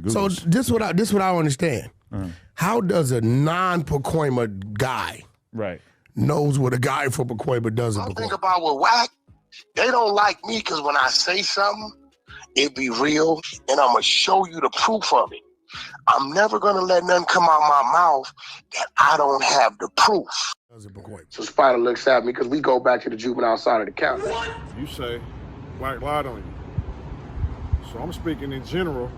So this what I don't understand. How does a non-Pacoima guy knows what a guy from Pacoima does in Pacoima? Think about with Wack, they don't like me because when I say something, it be real, and I'm going to show you the proof of it. I'm never going to let nothing come out my mouth that I don't have the proof. So Spider looks at me because we go back to the juvenile side of the county. You say Wack lied on you. So I'm speaking in general.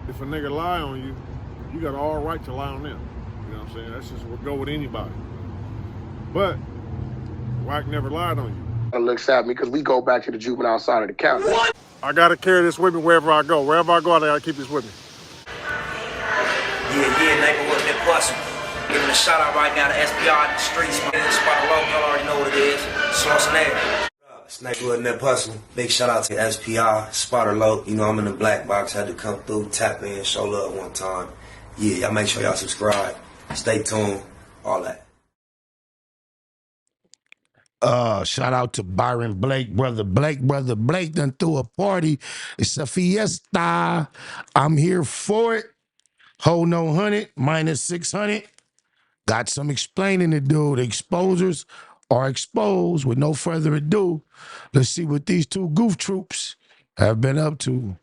If a nigga lie on you, you got all right to lie on them. You know what I'm saying? That's just what go with anybody. But Wack never lied on you. Looks at me because we go back to the juvenile side of the county. I gotta carry this with me wherever I go. Wherever I go, I gotta keep this with me. Yeah, neighborhood Nip Hustle. Giving a shout out right now to SPR in the streets. My name is Spider Low, y'all already know what it is. Schwarzenegger. It's neighborhood Nip Hustle. Big shout out to SPR, Spider Low. You know I'm in the black box, had to come through, tap in, show love one time. Yeah, y'all make sure y'all subscribe. Stay tuned, all that. Shout out to Byron Blake, brother Blake done threw a party. It's a fiesta. I'm here for it. Hold no 100, minus 600. Got some explaining to do. The exposers are exposed. With no further ado, let's see what these two goof troops have been up to.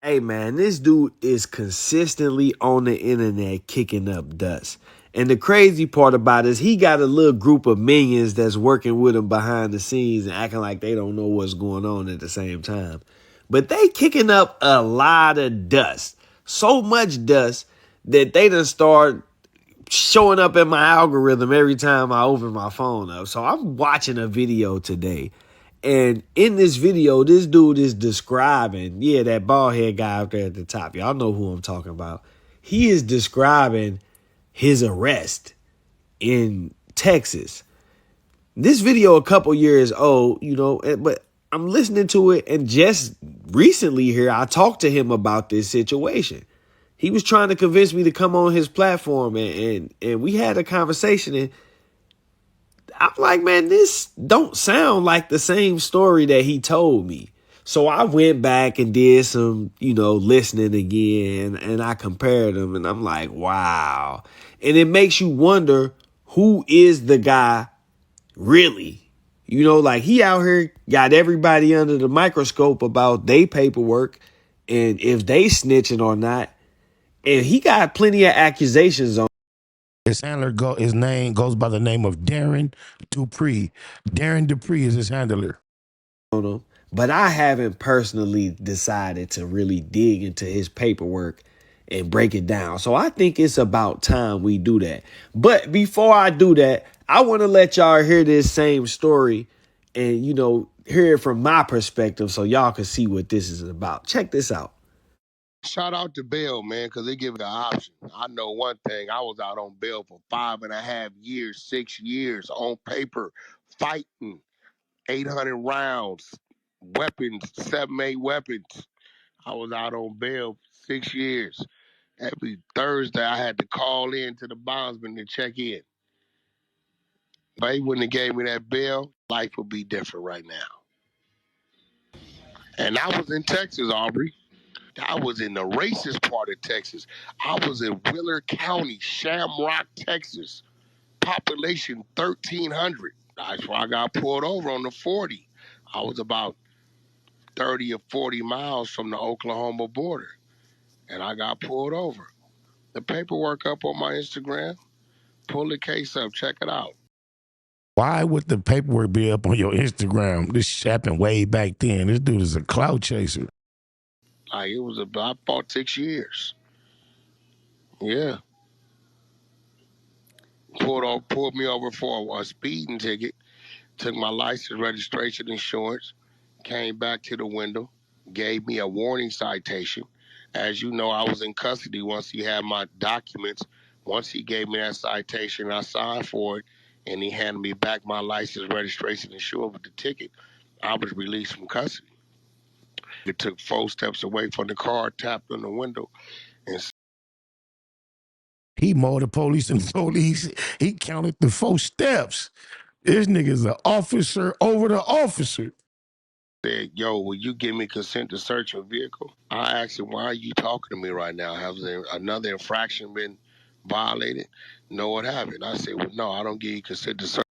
Hey man, this dude is consistently on the internet kicking up dust. And the crazy part about it is he got a little group of minions that's working with him behind the scenes and acting like they don't know what's going on at the same time. But they kicking up a lot of dust. So much dust that they done start showing up in my algorithm every time I open my phone up. So I'm watching a video today. And in this video, this dude is describing, that bald head guy up there at the top. Y'all know who I'm talking about. He is describing his arrest in Texas. This video a couple years old, but I'm listening to it, and just recently here, I talked to him about this situation. He was trying to convince me to come on his platform, and we had a conversation, and I'm like, man, this don't sound like the same story that he told me. So I went back and did some, listening again, and I compared them, and I'm like, wow. And it makes you wonder, who is the guy really? Like he out here got everybody under the microscope about their paperwork and if they snitching or not. And he got plenty of accusations on. His handler, his name goes by the name of Darren Dupree. Darren Dupree is his handler. But I haven't personally decided to really dig into his paperwork and break it down. So I think it's about time we do that. But before I do that, I want to let y'all hear this same story and, hear it from my perspective so y'all can see what this is about. Check this out. Shout out to bail, man, because they give it an option. I know one thing. I was out on bail for 5.5 years, 6 years on paper, fighting 800 rounds, weapons, 7-8 weapons. I was out on bail for 6 years. Every Thursday, I had to call in to the bondsman to check in. If they wouldn't have gave me that bail, life would be different right now. And I was in Texas, Aubrey. I was in the racist part of Texas. I was in Willard County, Shamrock, Texas. Population 1,300. That's where I got pulled over on the 40. I was about 30 or 40 miles from the Oklahoma border. And I got pulled over. The paperwork up on my Instagram. Pull the case up. Check it out. Why would the paperwork be up on your Instagram? This happened way back then. This dude is a clout chaser. I fought 6 years. Yeah. Pulled me over for a speeding ticket. Took my license, registration, insurance. Came back to the window. Gave me a warning citation. As you know, I was in custody once he had my documents. Once he gave me that citation, I signed for it, and he handed me back my license, registration, insurance with the ticket. I was released from custody. It took 4 steps away from the car, tapped on the window, and he mowed the police and police. He counted the 4 steps. This nigga's an officer over the officer. said, yo, will you give me consent to search your vehicle? I asked him, why are you talking to me right now? Has there another infraction been violated? No, what happened? I said, well, no, I don't give you consent to search.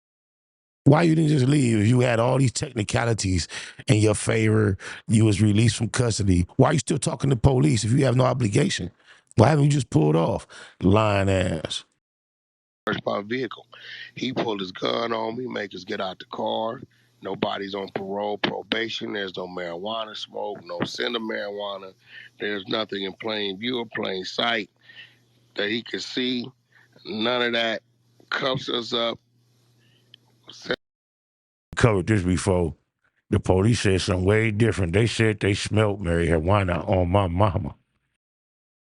Why you didn't just leave? If you had all these technicalities in your favor, you was released from custody. Why are you still talking to police if you have no obligation? Why haven't you just pulled off? Lying ass. My vehicle. He pulled his gun on me, make us get out the car. Nobody's on parole, probation. There's no marijuana smoke, no scent of marijuana. There's nothing in plain view or plain sight that he could see. None of that. Cuffs us up. Covered this before. The police said something way different. They said they smelled marijuana on my mama.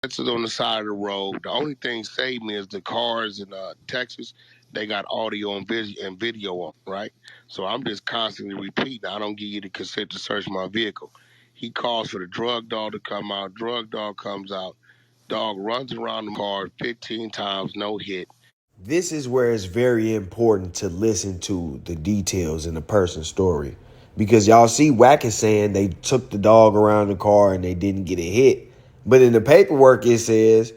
That's on the side of the road. The only thing saved me is the cars in Texas. They got audio and video on, right? So I'm just constantly repeating. I don't give you the consent to search my vehicle. He calls for the drug dog to come out. Drug dog comes out. Dog runs around the car 15 times, no hit. This is where it's very important to listen to the details in the person's story. Because y'all see Wack is saying they took the dog around the car and they didn't get a hit. But in the paperwork, it says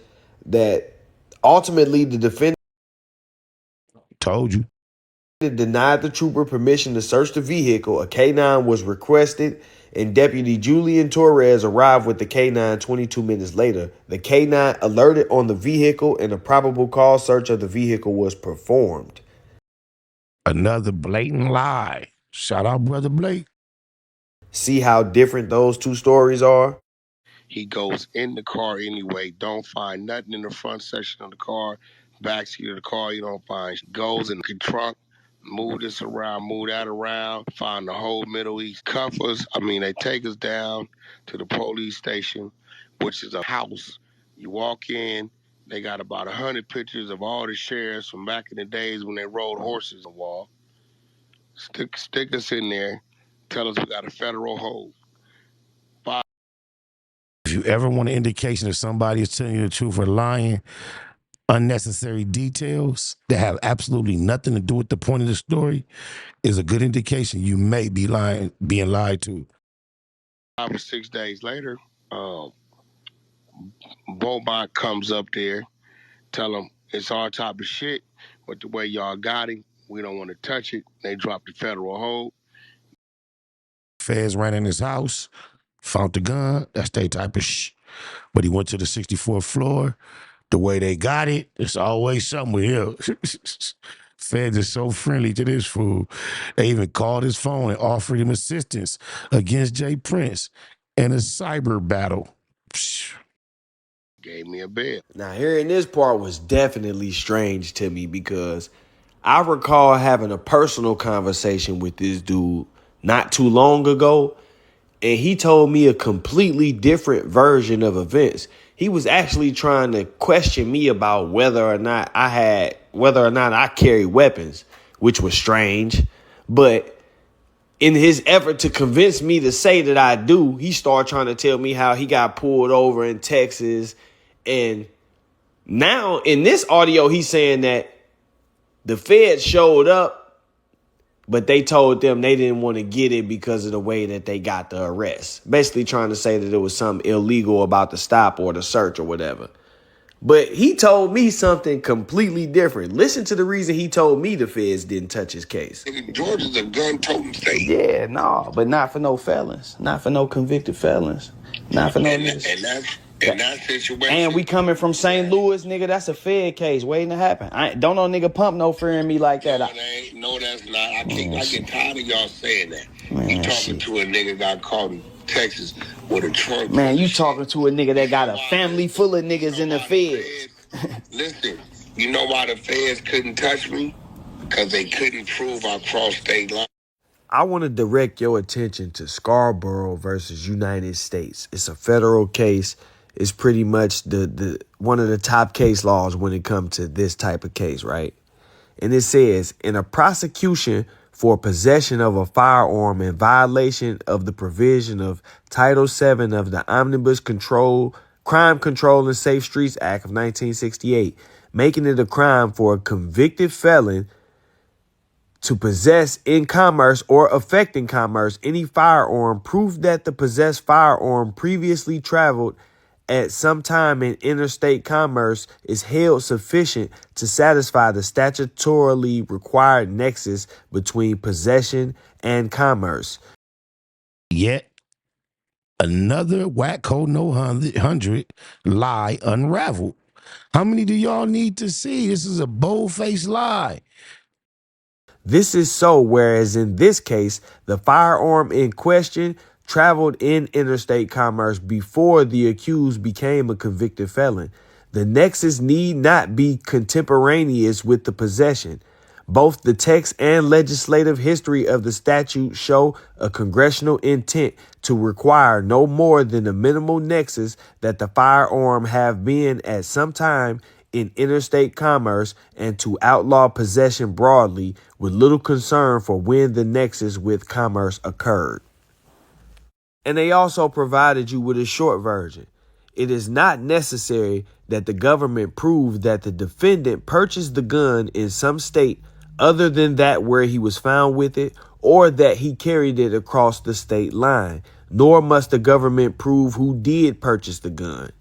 that ultimately the defendant Told you. denied the trooper permission to search the vehicle. A K-9 was requested, and Deputy Julian Torres arrived with the K-9 22 minutes later. The K-9 alerted on the vehicle, and a probable cause search of the vehicle was performed. Another blatant lie. Shout out, Brother Blake. See how different those two stories are? He goes in the car anyway. Don't find nothing in the front section of the car. Backseat of the car, you don't find. Goes in the trunk. Move this around, move that around, find the whole Middle East. Cuff us. They take us down to the police station, which is a house. You walk in, they got about 100 pictures of all the sheriffs from back in the days when they rode horses on the wall. Stick us in there, tell us we got a federal hold. If you ever want an indication that somebody is telling you the truth or lying, unnecessary details that have absolutely nothing to do with the point of the story is a good indication you may be being lied to. 5 or 6 days later, Beaumont comes up there, tell him it's our type of shit, but the way y'all got him, we don't want to touch it. They dropped the federal hold. Feds ran in his house, found the gun. That's their type of But he went to the 64th floor. The way they got it, it's always something with him. Feds are so friendly to this fool. They even called his phone and offered him assistance against Jay Prince in a cyber battle. Gave me a bed. Now, hearing this part was definitely strange to me because I recall having a personal conversation with this dude not too long ago, and he told me a completely different version of events. He was actually trying to question me about whether or not I carry weapons, which was strange. But in his effort to convince me to say that I do, he started trying to tell me how he got pulled over in Texas. And now in this audio, he's saying that the feds showed up, but they told them they didn't want to get it because of the way that they got the arrest. Basically trying to say that there was something illegal about the stop or the search or whatever. But he told me something completely different. Listen to the reason he told me the feds didn't touch his case. Georgia's a gun-toting state. Yeah, no, but not for no felons. Not for no convicted felons. Not for no niggas. In that situation. And we coming from St. Louis, nigga. That's a Fed case waiting to happen. Don't no nigga pump no fear in me like that. No, that's not. I get tired of y'all saying that. Man, you talking to a nigga got caught in Texas with a trunk. Man, you talking to a nigga that got a family full of niggas in the feds. Listen, you know why the feds couldn't touch me? Because they couldn't prove I crossed state line. I want to direct your attention to Scarborough versus United States. It's a federal case. It's pretty much the one of the top case laws when it comes to this type of case, right? And it says, in a prosecution for possession of a firearm in violation of the provision of Title VII of the Omnibus Crime Control and Safe Streets Act of 1968, making it a crime for a convicted felon To possess in commerce or affecting commerce any firearm, proof that the possessed firearm previously traveled at some time in interstate commerce is held sufficient to satisfy the statutorily required nexus between possession and commerce. Yet another Wack No 100 lie unraveled. How many do y'all need to see? This is a bold-faced lie. This is so, whereas in this case, the firearm in question traveled in interstate commerce before the accused became a convicted felon. The nexus need not be contemporaneous with the possession. Both the text and legislative history of the statute show a congressional intent to require no more than the minimal nexus that the firearm have been at some time in interstate commerce and to outlaw possession broadly with little concern for when the nexus with commerce occurred. And they also provided you with a short version. It is not necessary that the government prove that the defendant purchased the gun in some state other than that where he was found with it, or that he carried it across the state line, nor must the government prove who did purchase the gun.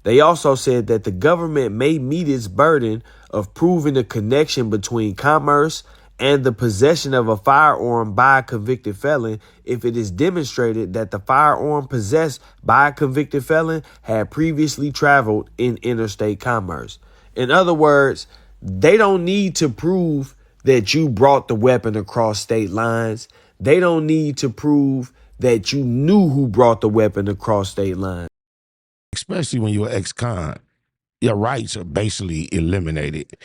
They also said that the government may meet its burden of proving a connection between commerce and the possession of a firearm by a convicted felon if it is demonstrated that the firearm possessed by a convicted felon had previously traveled in interstate commerce. In other words, they don't need to prove that you brought the weapon across state lines. They don't need to prove that you knew who brought the weapon across state lines. Especially when you're ex-con. Your rights are basically eliminated.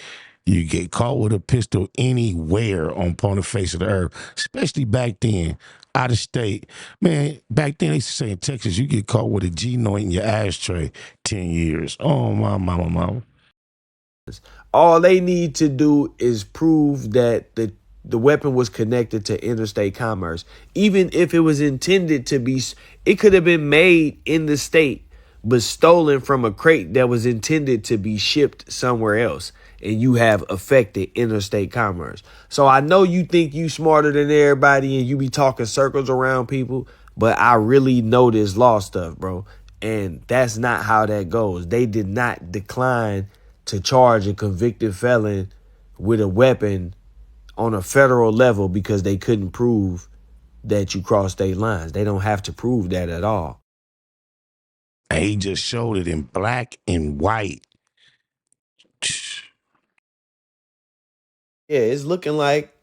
You get caught with a pistol anywhere upon the face of the earth, especially back then, out of state. Man, back then they used to say in Texas, you get caught with a G-note in your ashtray, 10 years. Oh, my mama. All they need to do is prove that the weapon was connected to interstate commerce. Even if it was intended to be, it could have been made in the state, but stolen from a crate that was intended to be shipped somewhere else. And you have affected interstate commerce. So I know you think you smarter than everybody and you be talking circles around people, but I really know this law stuff, bro. And that's not how that goes. They did not decline to charge a convicted felon with a weapon on a federal level because they couldn't prove that you crossed state lines. They don't have to prove that at all. And he just showed it in black and white. Yeah, it's looking like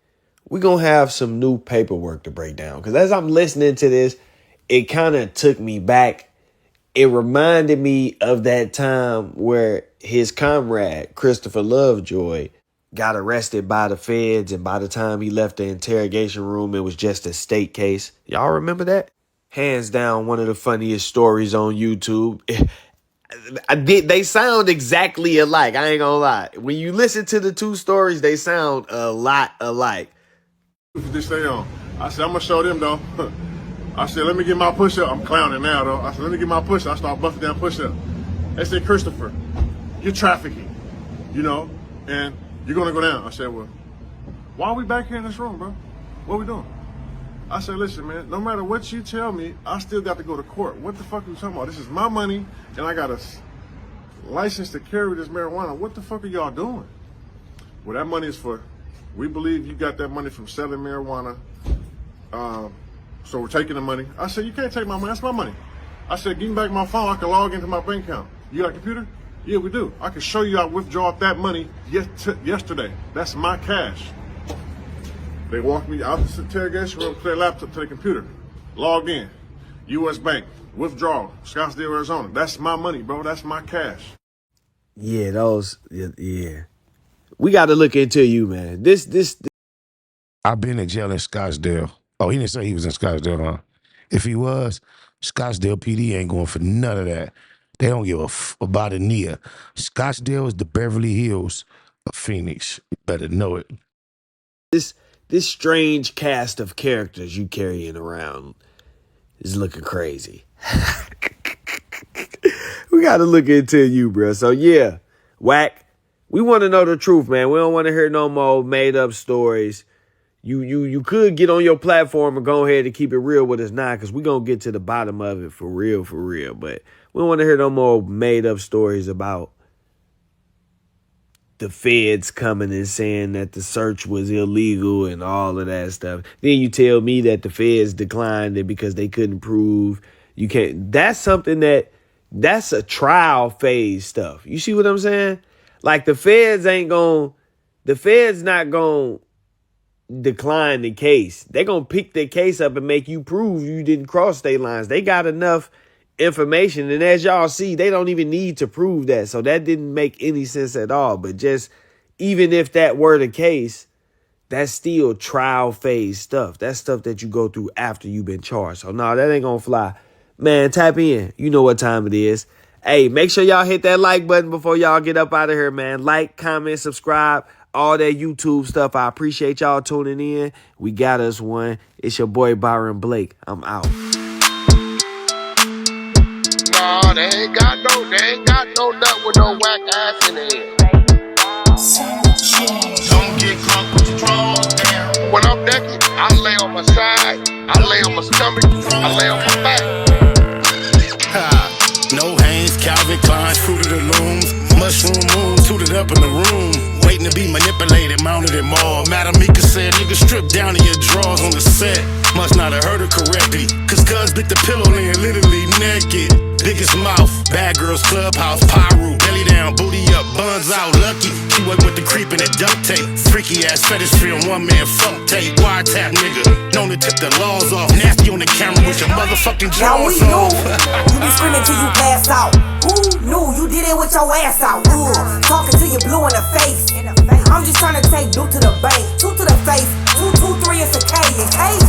we're going to have some new paperwork to break down. Because as I'm listening to this, it kind of took me back. It reminded me of that time where his comrade, Christopher Lovejoy, got arrested by the feds. And by the time he left the interrogation room, it was just a state case. Y'all remember that? Hands down, one of the funniest stories on YouTube. They sound exactly alike. I ain't gonna lie. When you listen to the two stories, they sound a lot alike. Just stay on. I said, I'm gonna show them though. I said, let me get my push-up. I'm clowning now though. I said, let me get my push-up. I start busting down push-up. They said, Christopher, you're trafficking, and you're gonna go down. I said, well, why are we back here in this room, bro? What are we doing? I said, listen, man, no matter what you tell me, I still got to go to court. What the fuck are you talking about? This is my money, and I got a license to carry this marijuana. What the fuck are y'all doing? Well, that money is for, we believe you got that money from selling marijuana. So we're taking the money. I said, you can't take my money. That's my money. I said, give me back my phone. I can log into my bank account. You got a computer? Yeah, we do. I can show you I withdraw that money yesterday. That's my cash. They walked me out the interrogation room to their laptop, to their computer. Logged in. U.S. Bank. Withdrawal. Scottsdale, Arizona. That's my money, bro. That's my cash. Yeah, yeah. We got to look into you, man. This. I've been in jail in Scottsdale. Oh, he didn't say he was in Scottsdale, huh? If he was, Scottsdale PD ain't going for none of that. They don't give a about a Nia. Scottsdale is the Beverly Hills of Phoenix. You better know it. This strange cast of characters you carrying around is looking crazy. We got to look into you, bro. So yeah, Wack, we want to know the truth, man. We don't want to hear no more made up stories. you could get on your platform and go ahead and keep it real with us now, because we're going to get to the bottom of it for real. But we don't want to hear no more made up stories about the feds coming and saying that the search was illegal and all of that stuff. Then you tell me that the feds declined it because they couldn't prove you can't. That's something that's a trial phase stuff. You see what I'm saying? Like the feds not going to decline the case. They're going to pick the case up and make you prove you didn't cross state lines. They got enough information, and as y'all see, they don't even need to prove that. So that didn't make any sense at all. But just even if that were the case, that's still trial phase stuff. That's stuff that you go through after you've been charged. So no, that ain't gonna fly. Man, tap in. You know what time it is. Hey, make sure y'all hit that like button before y'all get up out of here, man. Like, comment, subscribe, all that YouTube stuff. I appreciate y'all tuning in. We got us one. It's your boy Byron Blake. I'm out. Nah, they ain't got no nut with no whack ass in it. Don't get crunk with your drawers down. When I'm naked, I lay on my side, I lay on my stomach, I lay on my back. No Hanes, Calvin Klein's, Fruit of the Looms, mushroom moon, suited up in the room, waiting to be manipulated, mounted and mauled. Madam Mika said, nigga, strip down to your drawers on the set. Must not have heard her correctly, cause cuz bit the pillow laying literally naked. Biggest mouth, bad girls clubhouse, pyro, belly down, booty up, buns out, lucky. She went with the creep and that duct tape. Freaky ass fetish film, one man fuck tape. Wiretap nigga, known to tip the laws off. Nasty on the camera with your motherfucking drawers off. You be screaming till you pass out. Who knew you did it with your ass out? Talking till you blue in the face. I'm just trying to take blue to the bank, two to the face, 223 is a K, and K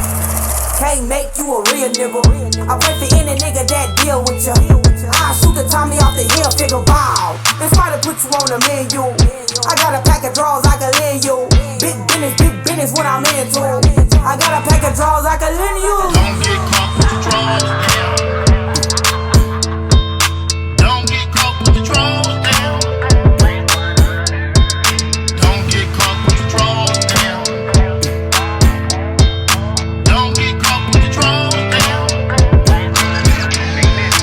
can't make you a real nigga. I pray for any nigga that deal with you. I shoot the Tommy off the hill, figure wow. This might have put you on the menu. I got a pack of draws I can lend you. Big business what I'm into. I got a pack of draws I can lend you. Don't get caught with your drawers down. Don't get caught with your drawers down. Don't get caught with your drawers down. Don't get caught with your drawers down.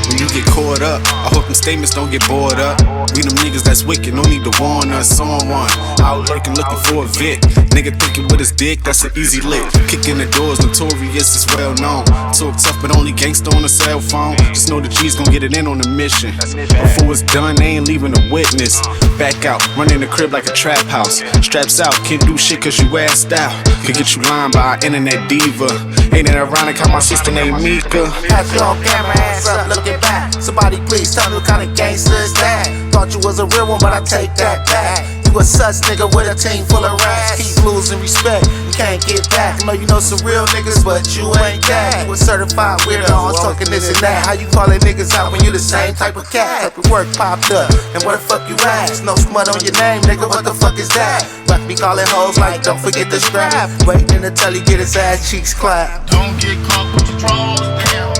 When you get caught up, I hope them statements don't get bored up. We them niggas that's wicked, no need to warn us on one. Out lurking, looking for a Vic. Nigga thinking with his dick, that's an easy lick. Kicking the doors, notorious, is well known. Talk tough, but only gangsta on a cell phone. Just know the G's gon' get it in on the mission. Before it's done, they ain't leaving a witness. Back out, running the crib like a trap house. Straps out, can't do shit cause you assed out. Could get you lined by an internet diva. Ain't it ironic how my sister named Mika? Have you on camera, hands up, looking back. Somebody please tell me what kind of gangster is that? Thought you was a real one, but I take that back. You a sus nigga with a team full of rats. Keep losing respect, you can't get back. I know you know some real niggas, but you ain't that. You a certified weirdo, I'm talking this and that. How you calling niggas out when you the same type of cat? Type of work popped up, and where the fuck you at? No smut on your name, nigga, what the fuck is that? Rock me calling hoes like don't forget the strap. Waiting until he get his ass cheeks clapped. Don't get caught with your drawers down.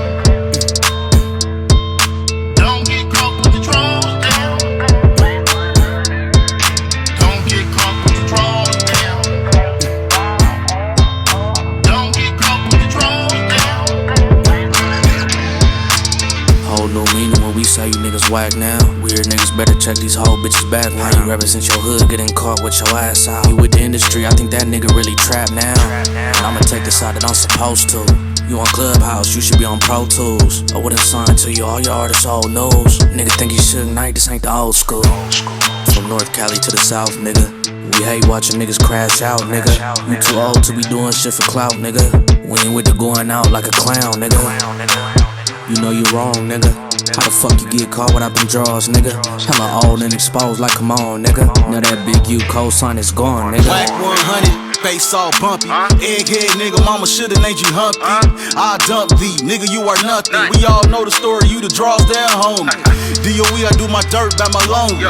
Don't get caught with your drawers down. Don't get caught with your drawers down. Don't get caught with your drawers down. Whole new meaning when we say you niggas whack now. Weird niggas better check these whole bitches back now. You represent your hood, getting caught with your ass out. You with the industry, I think that nigga really trapped now. And I'ma take the side that I'm supposed to. You on Clubhouse, you should be on Pro Tools. I wouldn't sign to you, all your artists old news. Nigga think you should night, this ain't the old school. From North Cali to the South, nigga. We hate watching niggas crash out, nigga. You too old to be doing shit for clout, nigga. We ain't with the going out like a clown, nigga. You know you wrong, nigga. How the fuck you get caught without them draws, nigga? Hella old and exposed like come on, nigga. Now that big U cosign is gone, nigga. Wack 100, face all bumpy. Egghead nigga, mama shoulda named you Humpty. I dump thee, nigga, you are nothing. We all know the story, you the draws down, homie. DOE, I do my dirt by my lonely.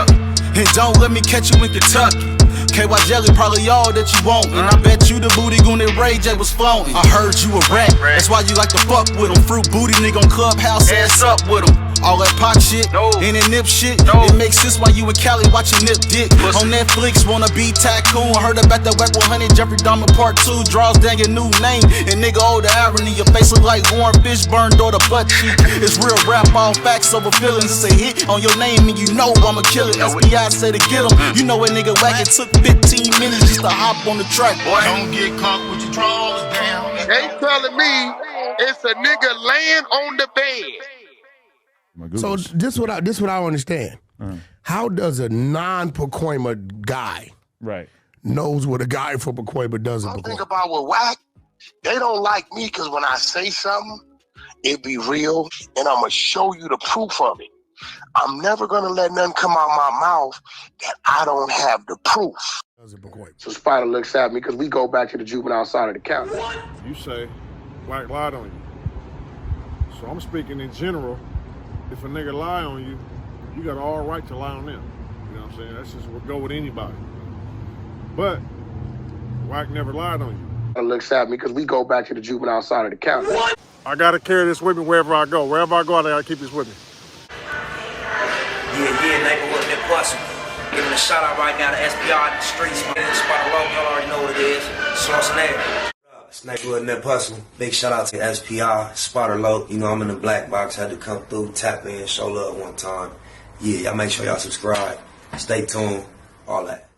And don't let me catch you in Kentucky. KY Jelly probably all that you want. And I bet you the booty goon that Ray J was flaunting. I heard you a rat, that's why you like to fuck with him. Fruit booty nigga on Clubhouse, ass up with him. All that Pac shit, and that nip shit. It makes sense why you in Cali watching Nip Dick. On Netflix, wanna be tycoon. Heard about that Wack 100, Jeffrey Dahmer Part 2. Draws down your new name, and nigga, oh the irony. Your face look like Warren Fishburne, or the butt cheek. It's real rap, all facts over feelings. It's a hit on your name, and you know I'ma kill it. SBI say to get him. You know a nigga Wack, it took 15 minutes just to hop on the track. Boy, Don't get caught with your drawers down. They telling me it's a nigga laying on the bed. So this what I don't understand. How does a non-Pacoima guy knows what a guy from Pacoima does in Don't think Pacoima? about what Wack. They don't like me because when I say something, it be real, and I'm gonna show you the proof of it. I'm never gonna let nothing come out my mouth that I don't have the proof. So Spider looks at me because we go back to the juvenile side of the county. You say Wack lied on you. So I'm speaking in general. If a nigga lie on you, you got all right to lie on them. You know what I'm saying? That's just what go with anybody. But Wack never lied on you. Looks at me because we go back to the juvenile side of the county. I gotta carry this with me wherever I go. Wherever I go, I gotta keep this with me. Yeah, neighborhood Nip Hustle. Giving a shout out right now to SPR in the streets, man. Spot low, y'all already know what it is. Schwarzenegger. Neighborhood Nip Hustle. Big shout out to SPR, Spotter Low. You know I'm in the black box. Had to come through, tap in, show love one time. Yeah, y'all make sure y'all subscribe. Stay tuned. All that.